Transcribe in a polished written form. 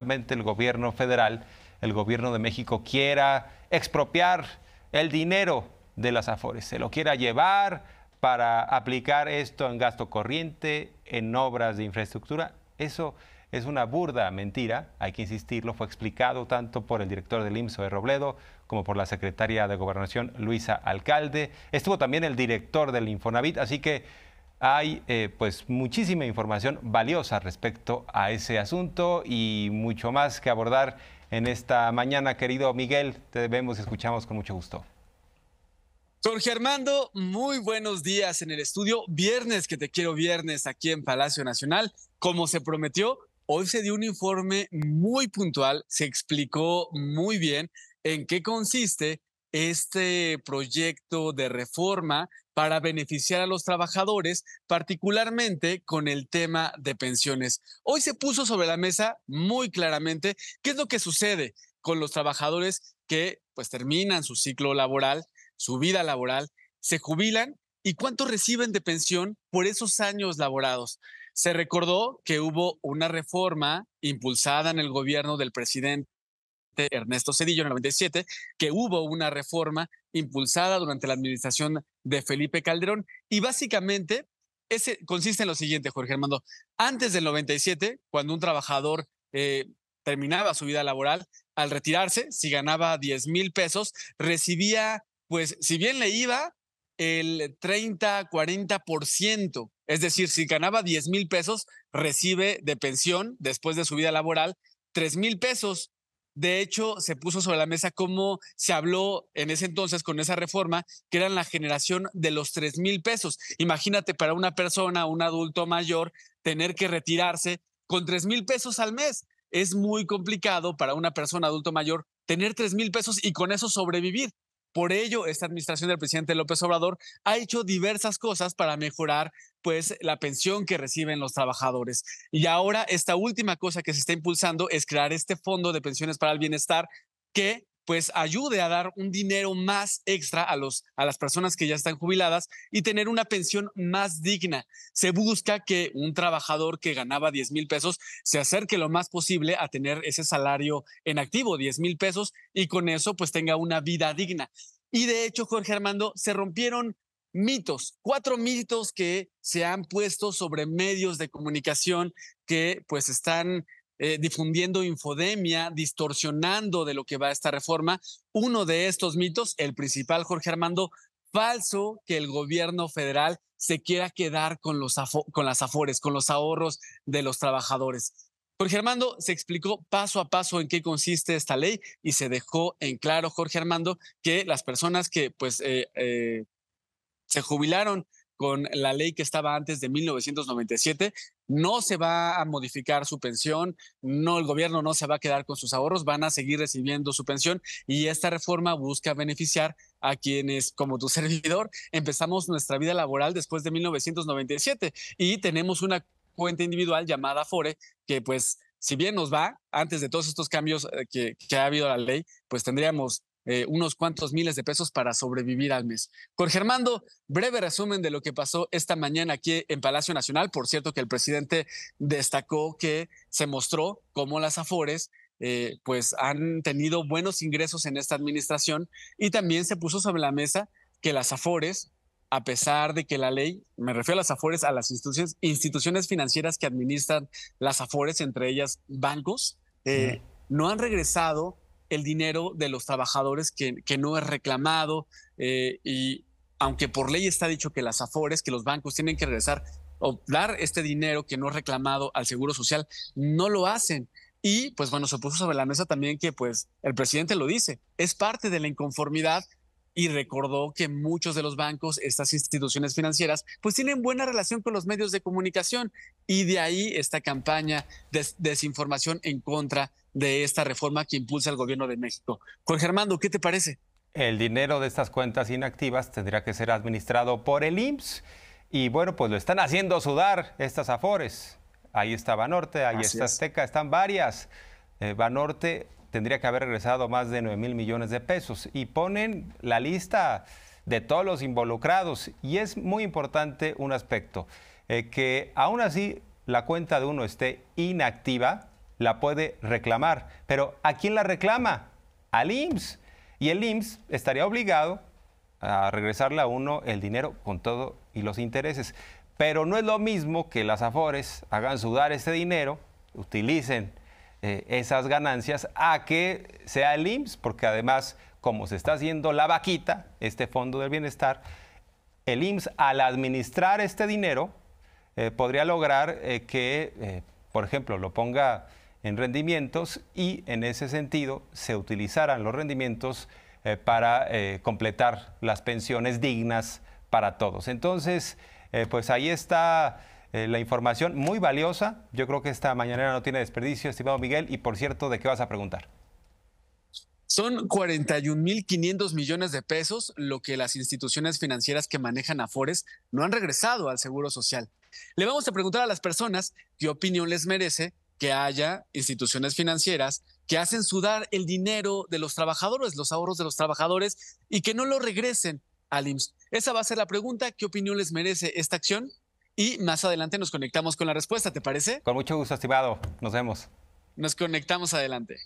el gobierno federal, el gobierno de México quiera expropiar el dinero de las Afores, se lo quiera llevar para aplicar esto en gasto corriente, en obras de infraestructura. Eso es una burda mentira, hay que insistirlo, fue explicado tanto por el director del IMSS, Zoe Robledo, como por la secretaria de Gobernación, Luisa Alcalde. Estuvo también el director del Infonavit, así que hay pues muchísima información valiosa respecto a ese asunto y mucho más que abordar en esta mañana, querido Miguel. Te vemos y escuchamos con mucho gusto. Jorge Armando, muy buenos días en el estudio. Viernes que te quiero viernes aquí en Palacio Nacional. Como se prometió, hoy se dio un informe muy puntual, se explicó muy bien en qué consiste este proyecto de reforma para beneficiar a los trabajadores, particularmente con el tema de pensiones. Hoy se puso sobre la mesa muy claramente qué es lo que sucede con los trabajadores que pues terminan su ciclo laboral, su vida laboral, se jubilan y cuánto reciben de pensión por esos años laborados. Se recordó que hubo una reforma impulsada en el gobierno del presidente Ernesto Zedillo en el 97, que hubo una reforma impulsada durante la administración de Felipe Calderón y básicamente ese consiste en lo siguiente, Jorge Armando. Antes del 97, cuando un trabajador terminaba su vida laboral, al retirarse, si ganaba 10,000 pesos, recibía, pues, si bien le iba, el 30-40%. Es decir, si ganaba 10,000 pesos, recibe de pensión después de su vida laboral 3,000 pesos. De hecho, se puso sobre la mesa cómo se habló en ese entonces con esa reforma, que eran la generación de los 3,000 pesos. Imagínate para una persona, un adulto mayor, tener que retirarse con 3,000 pesos al mes. Es muy complicado para una persona adulto mayor tener 3,000 pesos y con eso sobrevivir. Por ello, esta administración del presidente López Obrador ha hecho diversas cosas para mejorar pues la pensión que reciben los trabajadores. Y ahora esta última cosa que se está impulsando es crear este fondo de pensiones para el bienestar que pues ayude a dar un dinero más extra a las personas que ya están jubiladas y tener una pensión más digna. Se busca que un trabajador que ganaba 10,000 pesos se acerque lo más posible a tener ese salario en activo, 10,000 pesos, y con eso pues tenga una vida digna. Y de hecho, Jorge Armando, se rompieron mitos, 4 mitos que se han puesto sobre medios de comunicación que pues están difundiendo infodemia, distorsionando de lo que va esta reforma. Uno de estos mitos, el principal, Jorge Armando, falso que el gobierno federal se quiera quedar con las afores, con los ahorros de los trabajadores. Jorge Armando, se explicó paso a paso en qué consiste esta ley y se dejó en claro, Jorge Armando, que las personas que pues se jubilaron con la ley que estaba antes de 1997, no se va a modificar su pensión, no, el gobierno no se va a quedar con sus ahorros, van a seguir recibiendo su pensión y esta reforma busca beneficiar a quienes, como tu servidor, empezamos nuestra vida laboral después de 1997 y tenemos una cuenta individual llamada Afore que pues si bien nos va, antes de todos estos cambios que ha habido a la ley, pues tendríamos unos cuantos miles de pesos para sobrevivir al mes. Jorge Armando, breve resumen de lo que pasó esta mañana aquí en Palacio Nacional. Por cierto, que el presidente destacó que se mostró cómo las Afores pues han tenido buenos ingresos en esta administración y también se puso sobre la mesa que las Afores, a pesar de que la ley, me refiero a las Afores, a las instituciones financieras que administran las Afores, entre ellas bancos, no han regresado el dinero de los trabajadores que no es reclamado y aunque por ley está dicho que las Afores, que los bancos tienen que regresar o dar este dinero que no es reclamado al Seguro Social, no lo hacen. Y pues bueno, se puso sobre la mesa también que pues el presidente lo dice, es parte de la inconformidad y recordó que muchos de los bancos, estas instituciones financieras, pues tienen buena relación con los medios de comunicación y de ahí esta campaña de desinformación en contra de esta reforma que impulsa el gobierno de México. Jorge Armando, ¿qué te parece? El dinero de estas cuentas inactivas tendría que ser administrado por el IMSS y bueno, pues lo están haciendo sudar estas Afores. Ahí está Banorte, ahí Así está es. Azteca, están varias. Banorte tendría que haber regresado más de 9,000 millones de pesos y ponen la lista de todos los involucrados. Y es muy importante un aspecto, que aún así la cuenta de uno esté inactiva, la puede reclamar. Pero ¿a quién la reclama? Al IMSS. Y el IMSS estaría obligado a regresarle a uno el dinero con todo y los intereses. Pero no es lo mismo que las Afores hagan sudar ese dinero, utilicen esas ganancias, a que sea el IMSS, porque además, como se está haciendo la vaquita, este Fondo del Bienestar, el IMSS, al administrar este dinero, podría lograr que, por ejemplo, lo ponga en rendimientos y en ese sentido se utilizaran los rendimientos para completar las pensiones dignas para todos. Entonces, pues ahí está la información muy valiosa. Yo creo que esta mañanera no tiene desperdicio, estimado Miguel. Y por cierto, ¿de qué vas a preguntar? Son 41.500 millones de pesos lo que las instituciones financieras que manejan Afores no han regresado al Seguro Social. Le vamos a preguntar a las personas qué opinión les merece que haya instituciones financieras que hacen sudar el dinero de los trabajadores, los ahorros de los trabajadores, y que no lo regresen al IMSS. Esa va a ser la pregunta, ¿qué opinión les merece esta acción? Y más adelante nos conectamos con la respuesta, ¿te parece? Con mucho gusto, estimado. Nos vemos. Nos conectamos adelante.